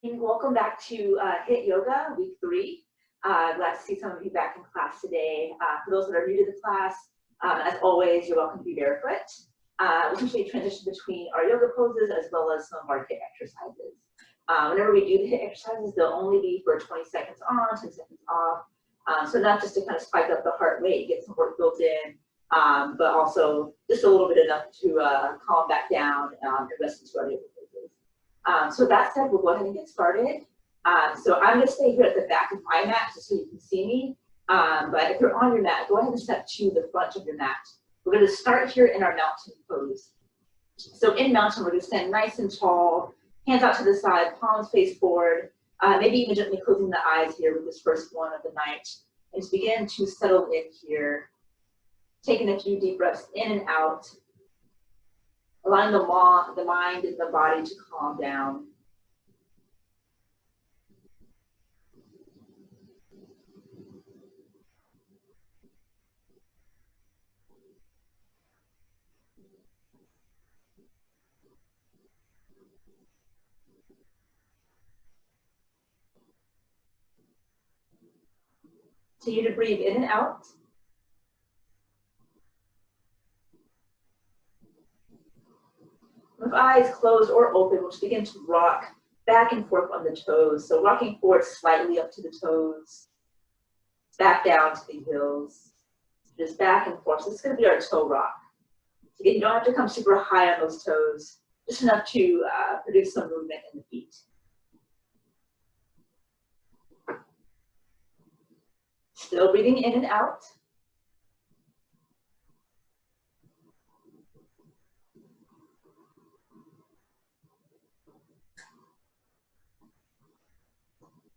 Welcome back to HIIT Yoga Week 3. Glad to see some of you back in class today. For those that are new to the class, as always, you're welcome to be barefoot. We usually transition between our yoga poses as well as some of our HIIT exercises. Whenever we do the HIIT exercises, they'll only be for 20 seconds on, 10 seconds off. So not just to kind of spike up the heart rate, get some work built in, but also just a little bit enough to calm back down and rest into our yoga poses. So with that said, we'll go ahead and get started. So I'm going to stay here at the back of my mat just so you can see me. But if you're on your mat, go ahead and step to the front of your mat. We're going to start here in our mountain pose. So in mountain, we're going to stand nice and tall, hands out to the side, palms face forward, maybe even gently closing the eyes here with this first one of the night. And just begin to settle in here, taking a few deep breaths in and out, allowing the mind and the body to calm down. Continue to breathe in and out. With eyes closed or open, we'll just begin to rock back and forth on the toes. So rocking forward slightly up to the toes, back down to the heels, just back and forth. So this is going to be our toe rock. So again, you don't have to come super high on those toes, just enough to produce some movement in the feet. Still breathing in and out.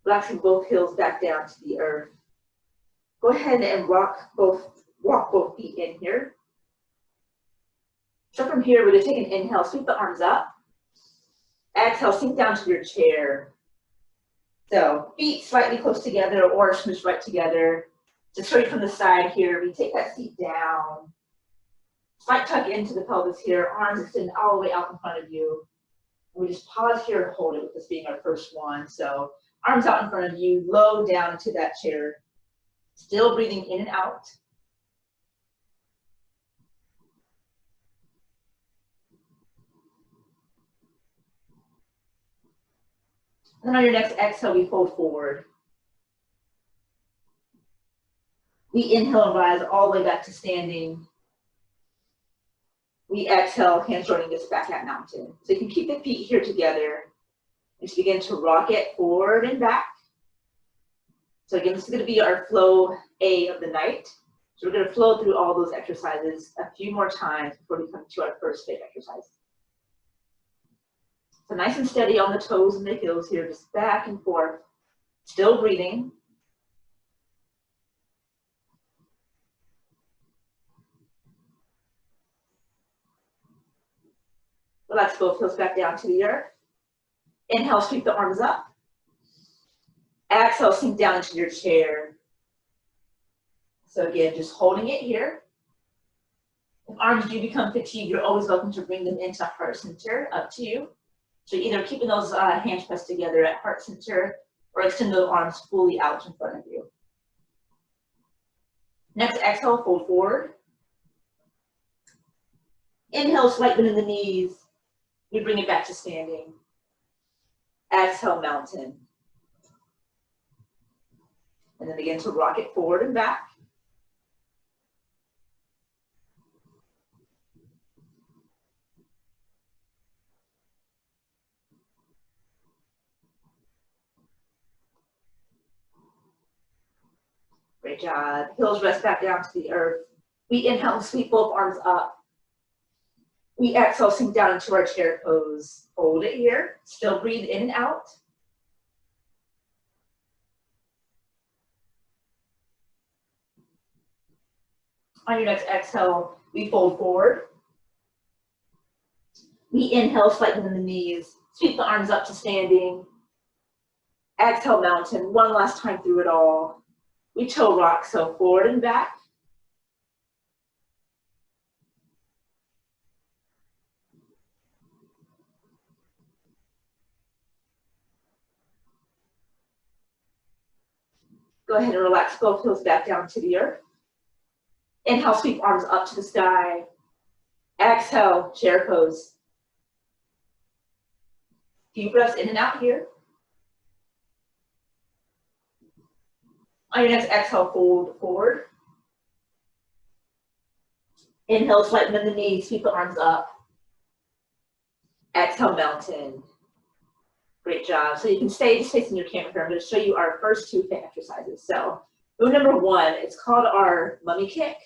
Relaxing both heels back down to the earth. Go ahead and walk both feet in here. So from here, we're going to take an inhale, sweep the arms up. Exhale, sink down to your chair. So feet slightly close together or smoosh right together. Just straight from the side here, we take that seat down. Slight tuck into the pelvis here, arms extend all the way out in front of you. And we just pause here and hold it with this being our first one. So arms out in front of you, low down into that chair. Still breathing in and out. And then on your next exhale, we fold forward. We inhale and rise all the way back to standing. We exhale, hands joining us back at mountain. So you can keep the feet here together. And just begin to rock it forward and back. So again, this is going to be our flow A of the night. So we're going to flow through all those exercises a few more times before we come to our first big exercise. So nice and steady on the toes and the heels here, just back and forth. Still breathing. Relax both heels back down to the earth. Inhale, sweep the arms up. Exhale, sink down into your chair. So again, just holding it here. If arms do become fatigued, you're always welcome to bring them into heart center, up to you. So either keeping those hands pressed together at heart center or extend those arms fully out in front of you. Next exhale, fold forward. Inhale, slight bend in the knees. We bring it back to standing. Exhale, mountain. And then begin to rock it forward and back. Great job. Heels rest back down to the earth. We inhale, sweep both arms up. We exhale, sink down into our chair pose. Hold it here. Still breathe in and out. On your next exhale, we fold forward. We inhale, slight bend in the knees. Sweep the arms up to standing. Exhale, mountain. One last time through it all. We toe rock, so forward and back. Go ahead and relax both heels back down to the earth. Inhale, sweep arms up to the sky. Exhale, chair pose. Few breaths in and out here. On your next exhale, fold forward. Inhale, slightly bend the knees, sweep the arms up. Exhale, mountain. Great job. So you can stay just facing your camera here. I'm going to show you our first two HIIT exercises. So move number one, it's called our mummy kick.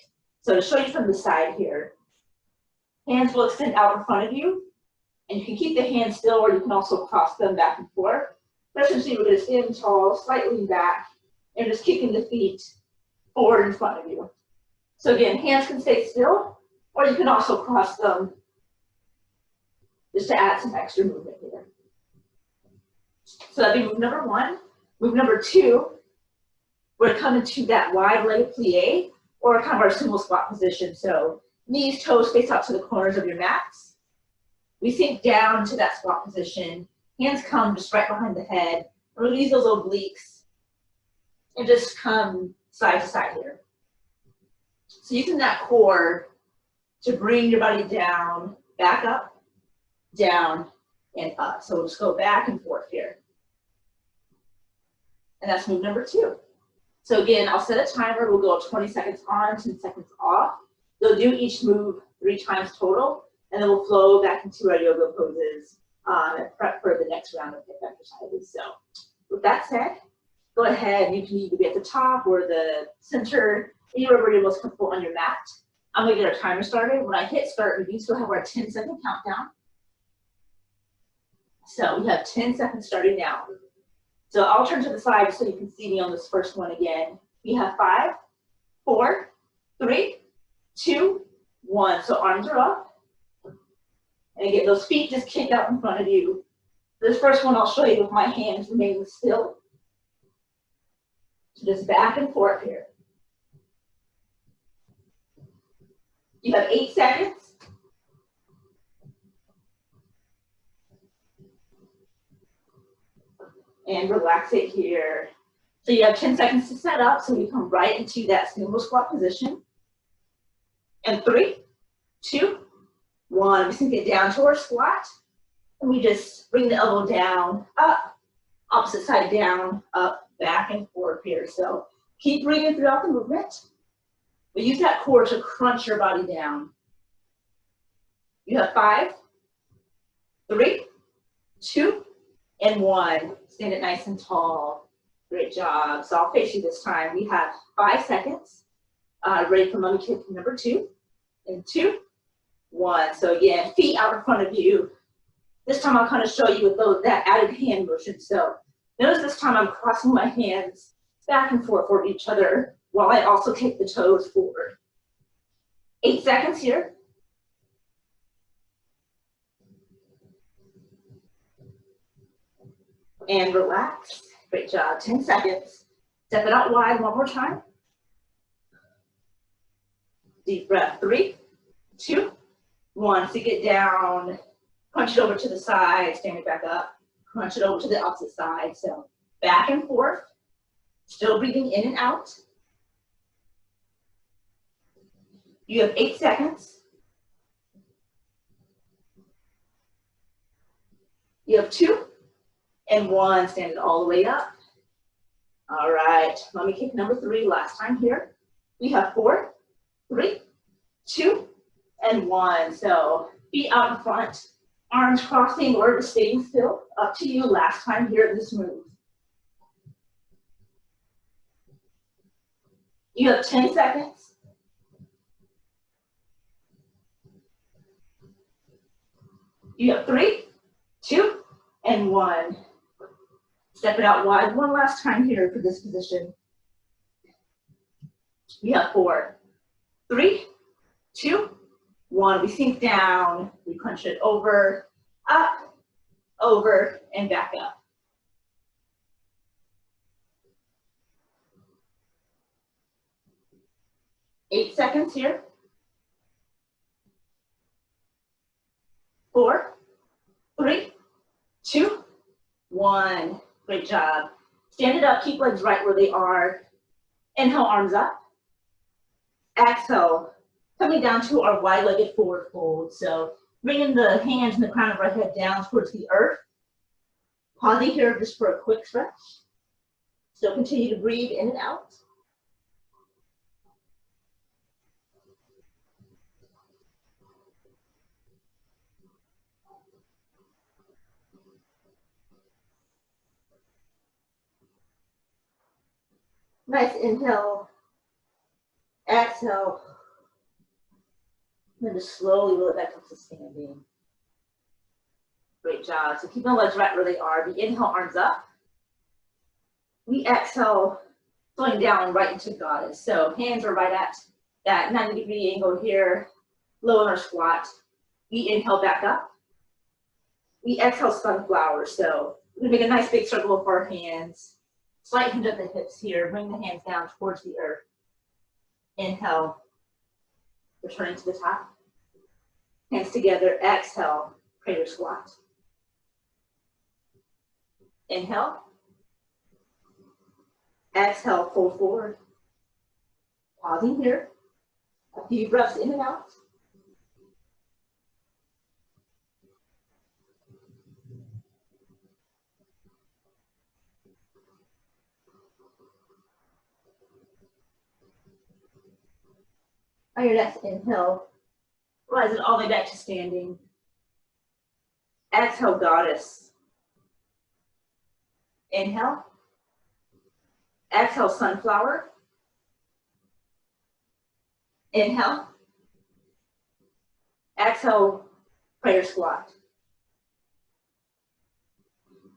So to show you from the side here, hands will extend out in front of you. And you can keep the hands still, or you can also cross them back and forth. But essentially, we're going to stand tall, slightly back, and just kicking the feet forward in front of you. So again, hands can stay still, or you can also cross them just to add some extra movement here. So that'd be move number one. Move number two, we're going to come into that wide leg plie, or kind of our sumo squat position. So knees, toes face out to the corners of your mats. We sink down to that squat position. Hands come just right behind the head. Release those obliques. And just come side to side here. So using that core to bring your body down, back up, down, and up. So we'll just go back and forth here. And that's move number two. So again, I'll set a timer. We'll go 20 seconds on, 10 seconds off. You'll do each move 3 times total. And then we'll flow back into our yoga poses and prep for the next round of HIIT exercises. So with that said, go ahead. You can either be at the top or the center, anywhere where you're most comfortable on your mat. I'm going to get our timer started. When I hit start, we do still have our 10-second countdown. So we have 10 seconds starting now. So I'll turn to the side so you can see me on this first one again. We have 5, 4, 3, 2, 1. So arms are up. And again, those feet just kick out in front of you. This first one I'll show you with my hands remaining still. So just back and forth here. You have 8 seconds. And relax it here. So you have 10 seconds to set up, so you come right into that sumo squat position. And 3, 2, 1, we sink it down to our squat, and we just bring the elbow down, up, opposite side down, up, back and forth here. So keep breathing throughout the movement, but use that core to crunch your body down. You have 5, 3, 2, and 1. Stand it nice and tall. Great job. So I'll face you this time. We have 5 seconds. Ready for mummy kick number 2, and 2, 1. So again, feet out in front of you. This time I'll kind of show you with that added hand motion. So notice this time I'm crossing my hands back and forth for each other while I also take the toes forward. 8 seconds here. And relax. Great job. 10 seconds. Step it out wide one more time. Deep breath. 3, 2, 1. Sink it down. Crunch it over to the side. Stand it back up. Crunch it over to the opposite side. So back and forth. Still breathing in and out. You have 8 seconds. You have 2 and 1. Stand it all the way up. All right. Mummy kick number 3. Last time here. We have 4, 3, 2, and 1. So feet out in front. Arms crossing or just staying still. Up to you. Last time here in this move. You have 10 seconds. You have 3, 2, and 1. Step it out wide one last time here for this position. You have 4, 3, 2, 1. We sink down. We crunch it over, up, over, and back up. 8 seconds here. 4, 3, 2, 1. Great job. Stand it up, keep legs right where they are. Inhale, arms up. Exhale, coming down to our wide-legged forward fold. So bringing the hands and the crown of our head down towards the earth. Pausing here just for a quick stretch. Still continue to breathe in and out. Nice inhale. Exhale. And then just slowly roll it back up to standing. Great job. So keep the legs right where they are. We inhale, arms up. We exhale, going down right into goddess. So hands are right at that 90-degree angle here. Low in our squat. We inhale back up. We exhale, sunflower. So we're gonna make a nice big circle with our hands. Slight hinge at the hips here. Bring the hands down towards the earth. Inhale. Returning to the top. Hands together. Exhale. Prayer squat. Inhale. Exhale. Fold forward. Pausing here. A few breaths in and out. On your next inhale, rise it all the way back to standing. Exhale, goddess. Inhale. Exhale, sunflower. Inhale. Exhale, prayer squat.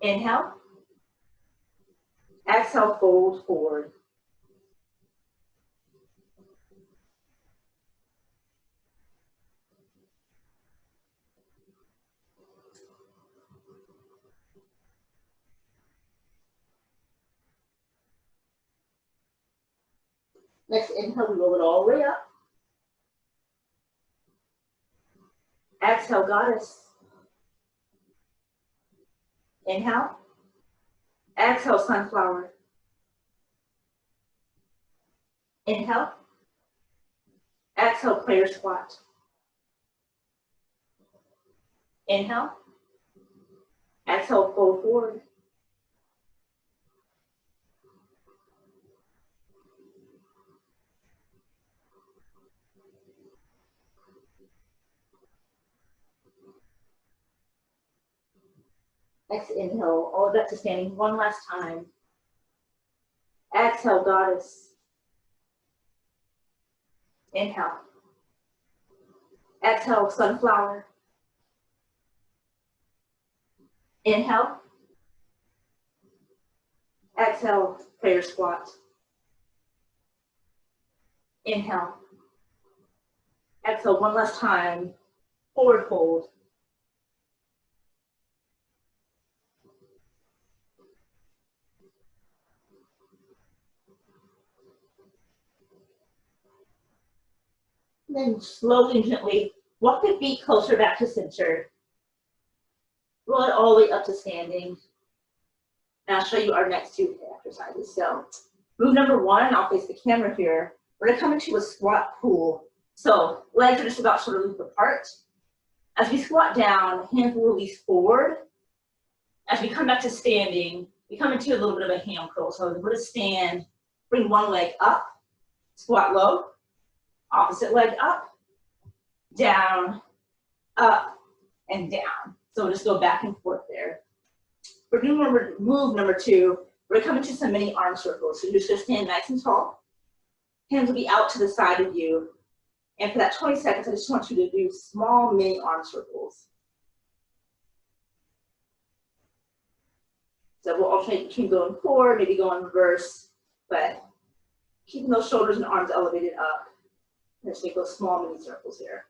Inhale. Exhale, fold forward. Next inhale, we roll it all the way up. Exhale, goddess. Inhale. Exhale, sunflower. Inhale. Exhale, prayer squat. Inhale. Exhale, fold forward. Next inhale, all the way back to standing one last time. Exhale, goddess. Inhale. Exhale, sunflower. Inhale. Exhale, prayer squat. Inhale. Exhale one last time. Forward fold. Then slowly and gently walk the feet closer back to center. Roll it all the way up to standing. And I'll show you our next two exercises. So move number one, I'll face the camera here. We're gonna come into a squat pull. So legs are just about shoulder length apart. As we squat down, hands will release forward. As we come back to standing, we come into a little bit of a hand curl. So we're gonna stand, bring one leg up, squat low, opposite leg up, down, up, and down. So we'll just go back and forth there. For move number two, we're gonna come into some mini arm circles. So you're just gonna stand nice and tall. Hands will be out to the side of you. And for that 20 seconds, I just want you to do small mini arm circles. So we'll alternate between going forward, maybe going reverse, but keeping those shoulders and arms elevated up. Let's make those small mini circles here.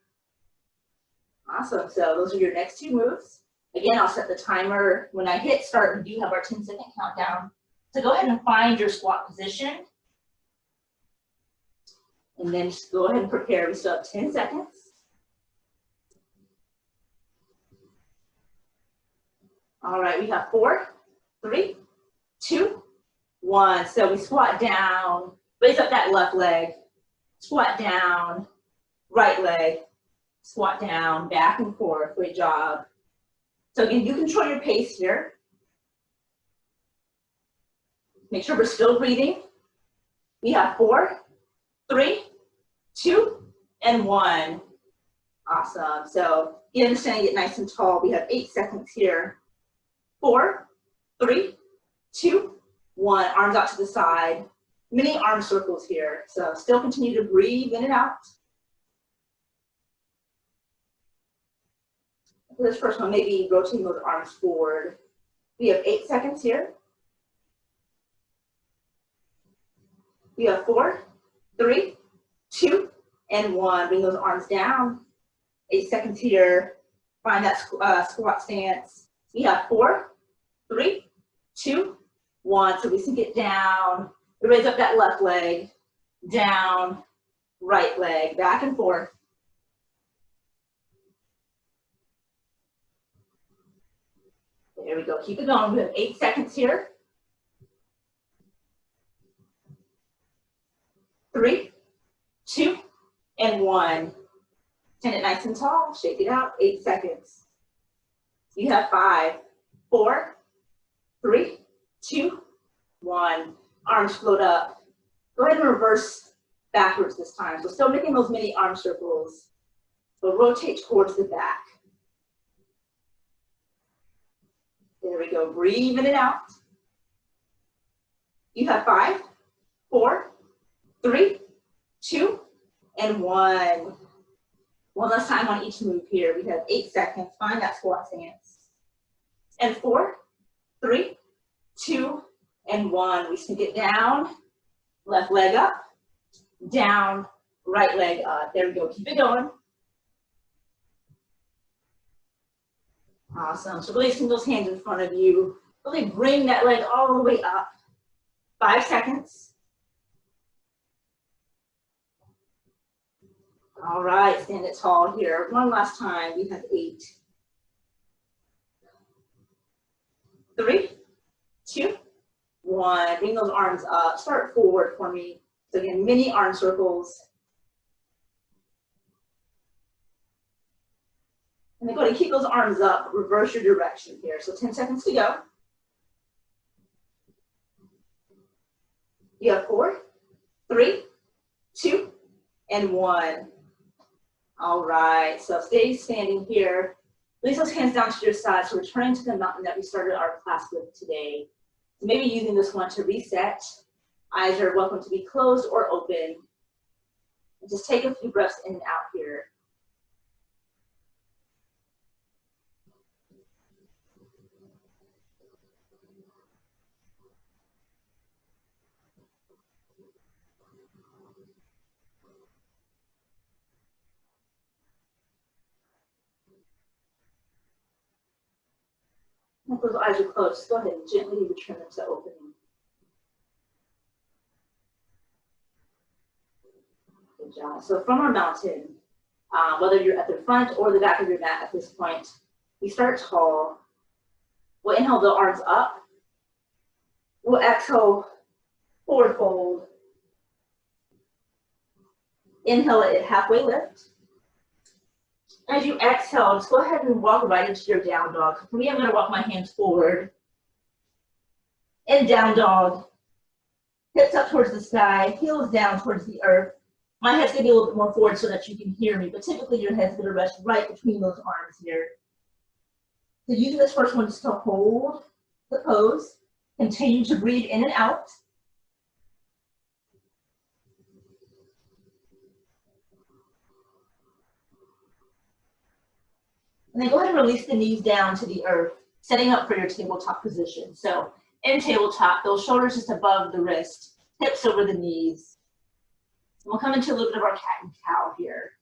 Awesome, so those are your next two moves. Again, I'll set the timer. When I hit start, we do have our 10-second countdown. So go ahead and find your squat position. And then just go ahead and prepare. We still have 10 seconds. All right, we have 4, 3, 2, 1. So we squat down, Raise up that left leg, squat down, right leg, squat down, back and forth, great job. So again, you control your pace here. Make sure we're still breathing. We have 4, 3, 2, and 1. Awesome. So get standing, get nice and tall. We have 8 seconds here. 4, 3, 2, 1. Arms out to the side. Mini arm circles here. So still continue to breathe in and out. For this first one, maybe rotating those arms forward. We have 8 seconds here. We have 4, 3, 2, and 1. Bring those arms down. 8 seconds here. Find that squat stance. We have 4, 3, 2, 1. So we sink it down. We raise up that left leg. Down, right leg, back and forth. There we go. Keep it going. We have 8 seconds here. 3, 2, and 1. Stand it nice and tall. Shake it out. 8 seconds. You have 5, 4, 3, 2, 1. Arms float up. Go ahead and reverse backwards this time. So still making those mini arm circles, but rotate towards the back. There we go. Breathe in and out. You have 5, 4, 3, 2, and 1. One last time on each move here. We have 8 seconds. Find that squat stance. And 4, 3, 2, and 1. We sink it down. Left leg up. Down. Right leg up. There we go. Keep it going. Awesome. So really swing those hands in front of you. Really bring that leg all the way up. 5 seconds. All right, stand it tall here. One last time. We have 8, 3, 2, 1. Bring those arms up. Start forward for me. So again, mini arm circles. And then go ahead and keep those arms up. Reverse your direction here. So 10 seconds to go. You have 4, 3, 2, and 1. All right, so stay standing here. Release those hands down to your side. So returning to the mountain that we started our class with today. So maybe using this one to reset. Eyes are welcome to be closed or open. And just take a few breaths in and out here. If those eyes are closed, go ahead and gently return them to opening. Good job. So from our mountain, whether you're at the front or the back of your mat at this point, we start tall. We'll inhale the arms up. We'll exhale, forward fold. Inhale it, halfway lift. As you exhale, just go ahead and walk right into your down dog. For me, I'm going to walk my hands forward. In down dog. Hips up towards the sky, heels down towards the earth. My head's going to be a little bit more forward so that you can hear me, but typically your head's going to rest right between those arms here. So using this first one just to hold the pose. Continue to breathe in and out. And then go ahead and release the knees down to the earth, setting up for your tabletop position. So in tabletop, those shoulders just above the wrist, hips over the knees. And we'll come into a little bit of our cat and cow here.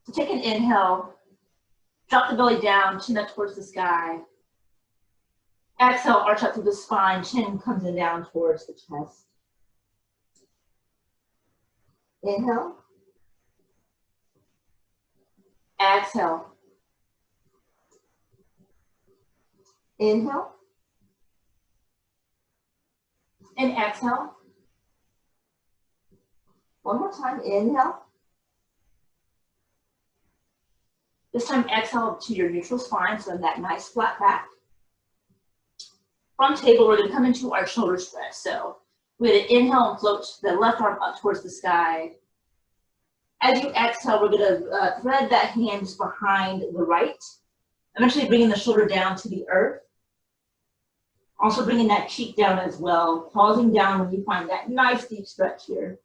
So take an inhale, drop the belly down, chin up towards the sky. Exhale, arch up through the spine, chin comes in down towards the chest. Inhale. Exhale. Inhale. And exhale. One more time, inhale. This time exhale to your neutral spine, so that nice flat back. From table, we're gonna come into our shoulder stretch. So we're gonna inhale and float the left arm up towards the sky. As you exhale, we're gonna thread that hand just behind the right, eventually bringing the shoulder down to the earth. Also bringing that cheek down as well, pausing down when you find that nice deep stretch here.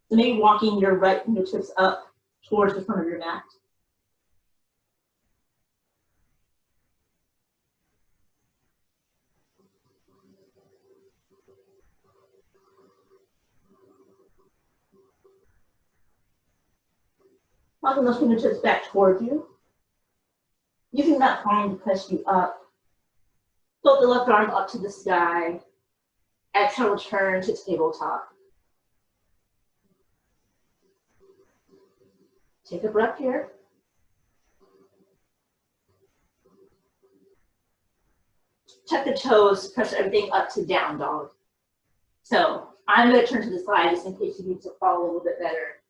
So maybe walking your right fingertips up towards the front of your mat. Walking those fingertips back towards you. Using that palm to press you up. Float the left arm up to the sky. Exhale, return to tabletop. Take a breath here. Tuck the toes, press everything up to down dog. So I'm going to turn to the side just in case you need to follow a little bit better.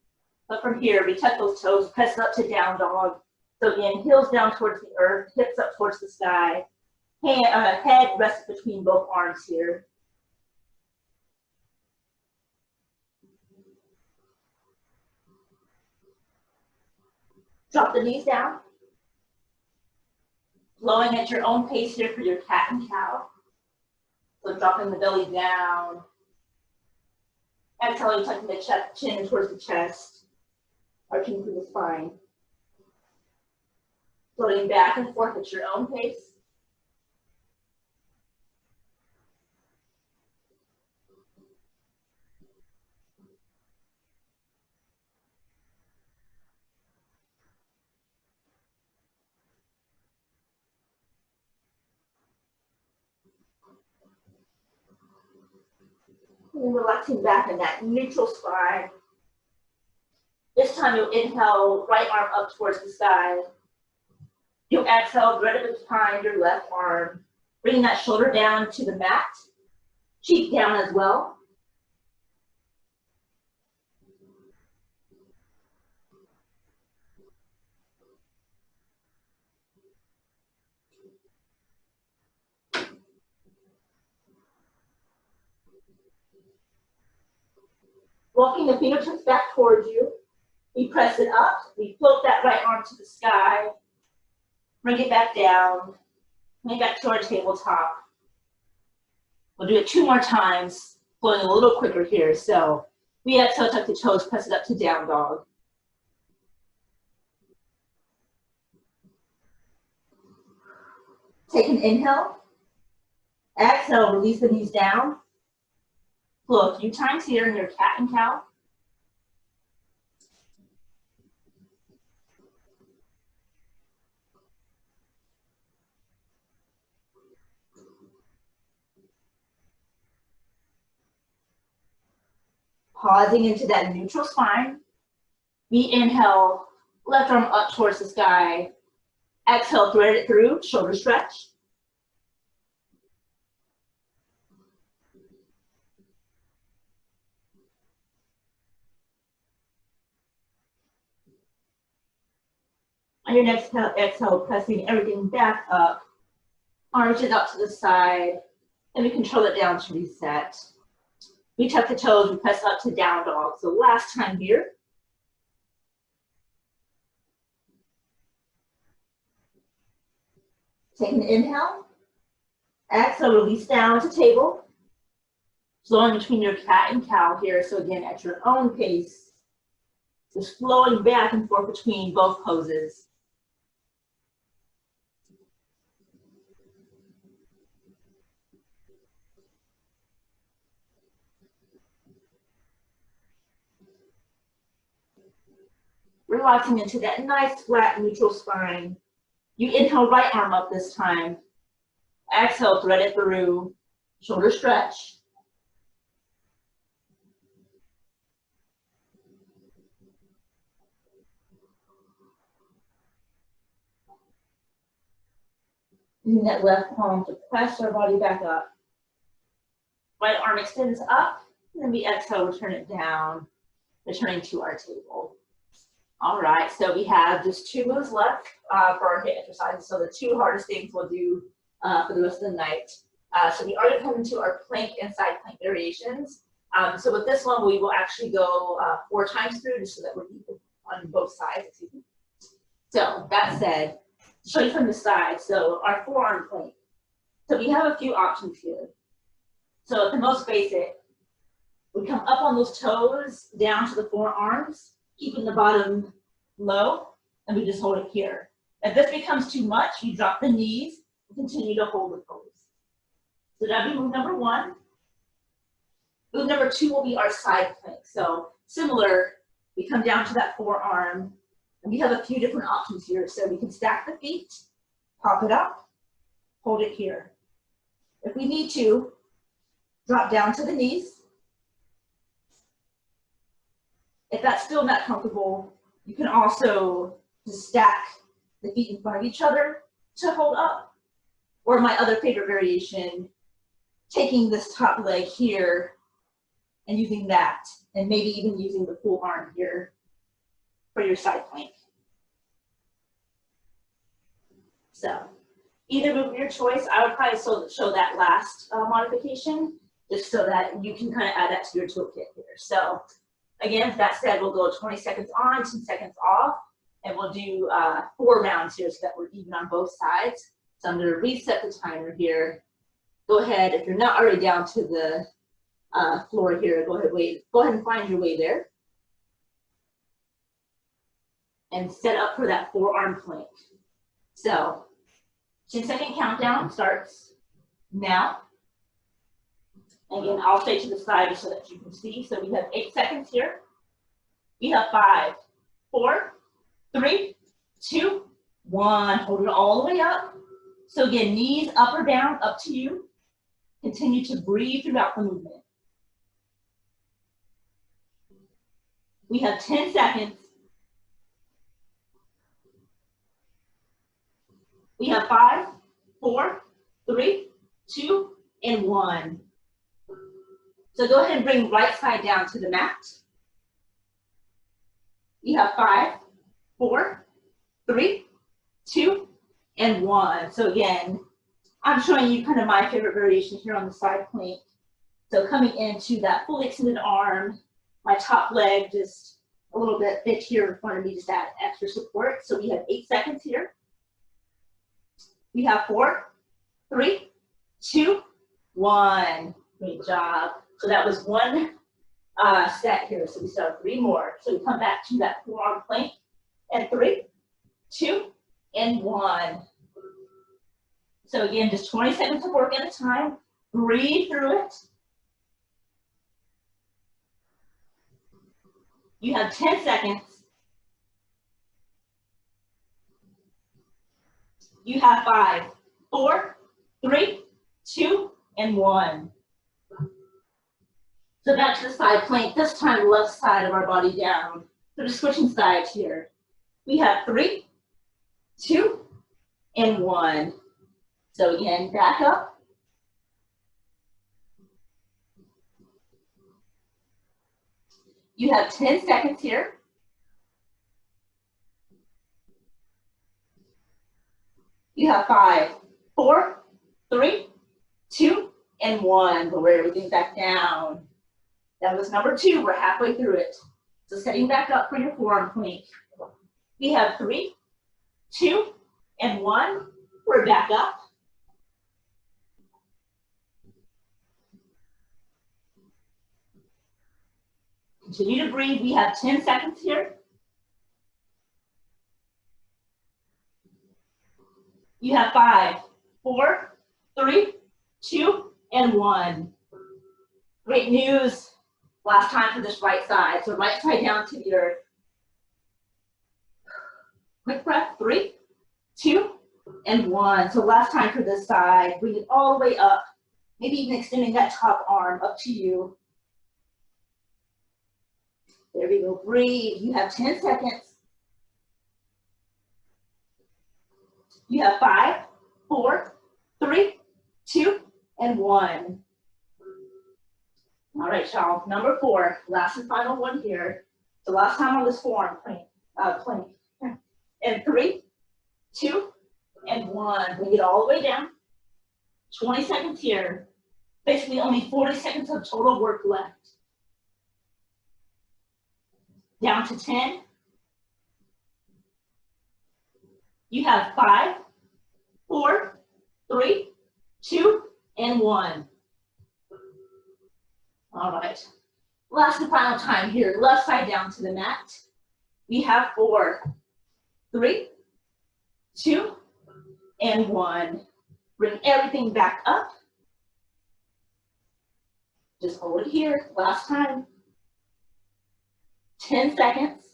But from here, we tuck those toes, press up to down dog. So again, heels down towards the earth, hips up towards the sky. Head rests between both arms here. Drop the knees down. Flowing at your own pace here for your cat and cow. So dropping the belly down. Exhaling, tucking the chin towards the chest. Arching through the spine. Floating back and forth at your own pace. And relaxing back in that neutral spine. This time you'll inhale, right arm up towards the sky. You'll exhale, thread it behind your left arm. Bringing that shoulder down to the mat. Cheek down as well. Walking the fingertips back towards you. We press it up. We float that right arm to the sky. Bring it back down. Bring it back to our tabletop. We'll do it 2 more times, flowing a little quicker here. So we exhale, tuck the toes, press it up to down dog. Take an inhale. Exhale, release the knees down. Flow a few times here in your cat and cow. Pausing into that neutral spine. We inhale, left arm up towards the sky. Exhale, thread it through, shoulder stretch. On your next exhale, pressing everything back up. Arms out to the side. And we control it down to reset. We tuck the toes, we press up to down dog. So last time here. Take an inhale. Exhale, release down to table. Flowing between your cat and cow here. So again, at your own pace. Just flowing back and forth between both poses. Relaxing into that nice flat neutral spine. You inhale, right arm up this time. Exhale, thread it through, shoulder stretch. Using that left palm to press our body back up. Right arm extends up, and then we exhale, return it down, returning to our table. All right, so we have just 2 moves left for our HIIT exercises. So the 2 hardest things we'll do for the rest of the night. So we are going to come into our plank and side plank variations. So with this one, we will actually go 4 times through just so that we're even on both sides. Excuse me. So that said, to show you from the side, so our forearm plank. So we have a few options here. So the most basic, we come up on those toes down to the forearms, keeping the bottom low, and we just hold it here. If this becomes too much, you drop the knees and continue to hold the toes. So that'll be move number 1. Move number 2 will be our side plank. So similar, we come down to that forearm, and we have a few different options here. So we can stack the feet, pop it up, hold it here. If we need to, drop down to the knees. If that's still not comfortable, you can also just stack the feet in front of each other to hold up. Or my other favorite variation, taking this top leg here and using that, and maybe even using the full arm here for your side plank. So either move of your choice. I would probably show that last modification, just so that you can kind of add that to your toolkit here. So again, with that said, we'll go 20 seconds on, 10 seconds off, and we'll do 4 rounds here so that we're even on both sides. So I'm going to reset the timer here. Go ahead, if you're not already down to the floor here, go ahead and find your way there. And set up for that forearm plank. So 10-second countdown starts now. Again, I'll stay to the side so that you can see. So we have 8 seconds here. We have 5, 4, 3, 2, 1. Hold it all the way up. So again, knees up or down, up to you. Continue to breathe throughout the movement. We have 10 seconds. We have 5, 4, 3, 2, and 1. So go ahead and bring right side down to the mat. You have 5, 4, 3, 2, and 1. So again, I'm showing you kind of my favorite variation here on the side plank. So coming into that fully extended arm, my top leg just a little bit bit here in front of me, just add extra support. So we have 8 seconds here. We have 4, 3, 2, 1. Great job. So that was 1 set here. So we still have 3 more. So we come back to that forearm plank. And 3, 2, and 1. So again, just 20 seconds of work at a time. Breathe through it. You have 10 seconds. You have 5, 4, 3, 2, and 1. So back to the side plank, this time left side of our body down. So just switching sides here. We have 3, 2, and 1. So again, back up. You have 10 seconds here. You have 5, 4, 3, 2, and 1. Lower everything back down. That was number 2. We're halfway through it. So setting back up for your forearm plank. We have 3, 2, and 1. We're back up. Continue to breathe. We have 10 seconds here. You have 5, 4, 3, 2, and 1. Great news. Last time for this right side. So right side down to the earth. Quick breath. 3, 2, and 1. So last time for this side. Bring it all the way up. Maybe even extending that top arm up to you. There we go. Breathe. You have 10 seconds. You have 5, 4, 3, 2, and 1. All right, y'all. Number 4, last and final one here. So last time on this forearm plank. And 3, 2, and 1. Bring it all the way down. 20 seconds here. Basically only 40 seconds of total work left. Down to 10. You have 5, 4, 3, 2, and 1. All right. Last and final time here. Left side down to the mat. We have 4, 3, 2, and 1. Bring everything back up. Just hold it here. Last time. 10 seconds.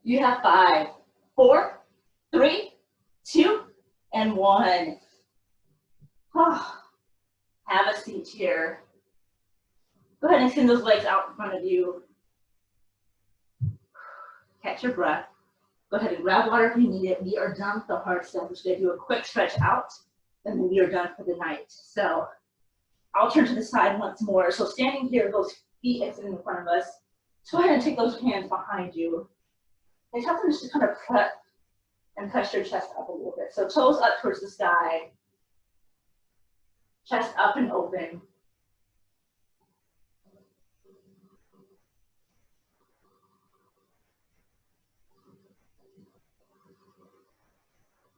You have 5, 4, 3, 2, and 1. Oh, have a seat here. Go ahead and extend those legs out in front of you. Catch your breath. Go ahead and grab water if you need it. We are done with the hard stuff. We're just going to do a quick stretch out, and then we are done for the night. So I'll turn to the side once more. So standing here, those feet extending in front of us. So go ahead and take those hands behind you. And tell them just to kind of prep and press your chest up a little bit. So toes up towards the sky. Chest up and open.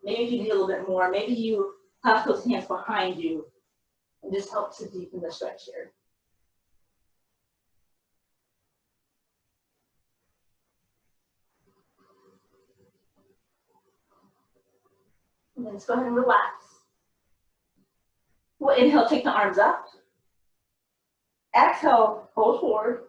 Maybe if you need a little bit more, maybe you clasp those hands behind you and just help to deepen the stretch here. And then just go ahead and relax. We'll inhale, take the arms up. Exhale, hold forward.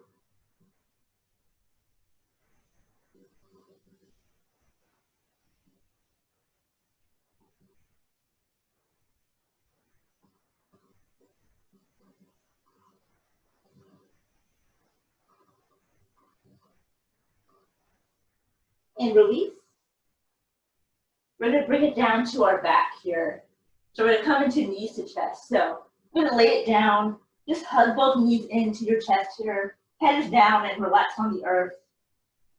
And release. We're going to bring it down to our back here. So we're going to come into knees to chest. So we're going to lay it down. Just hug both knees into your chest here. Head is down and relax on the earth.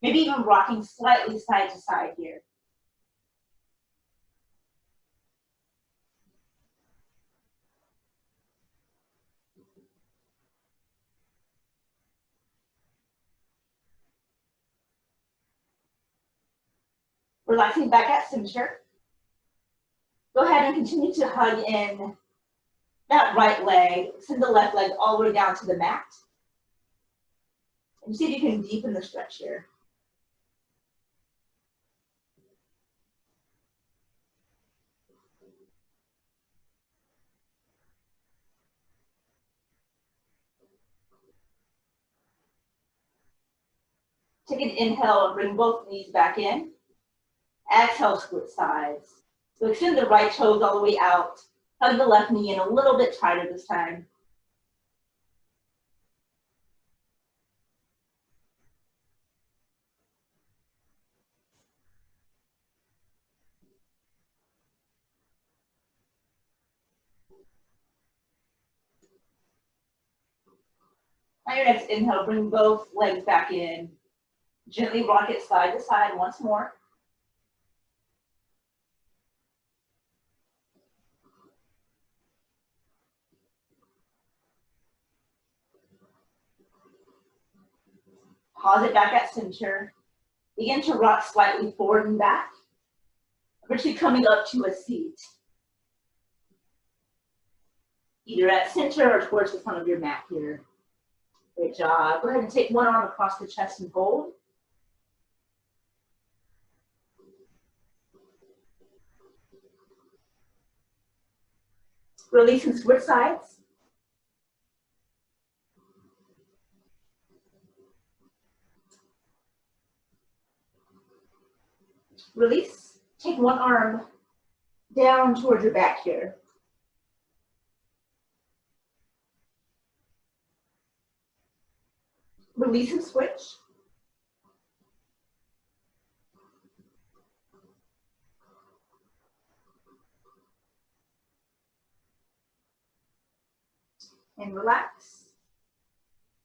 Maybe even rocking slightly side to side here. Relaxing back at center. Go ahead and continue to hug in that right leg. Send the left leg all the way down to the mat. And see if you can deepen the stretch here. Take an inhale and bring both knees back in. Exhale, split sides. So extend the right toes all the way out. Hug the left knee in a little bit tighter this time. On your next inhale, bring both legs back in. Gently rock it side to side once more. Pause it back at center. Begin to rock slightly forward and back. Eventually coming up to a seat. Either at center or towards the front of your mat here. Great job. Go ahead and take one arm across the chest and hold. Release and switch sides. Release. Take one arm down towards your back here. Release and switch. and relax.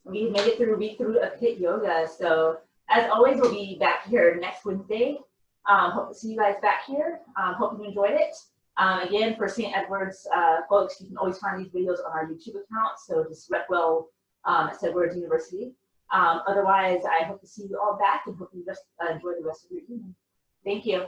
We made it through week 3 of HIIT yoga. So as always, we'll be back here next Wednesday. Hope to see you guys back here. Hope you enjoyed it. Again, for St. Edward's folks, you can always find these videos on our YouTube account. So just Recwell at St. Edward's University. Otherwise, I hope to see you all back and hope you just enjoy the rest of your evening. Thank you.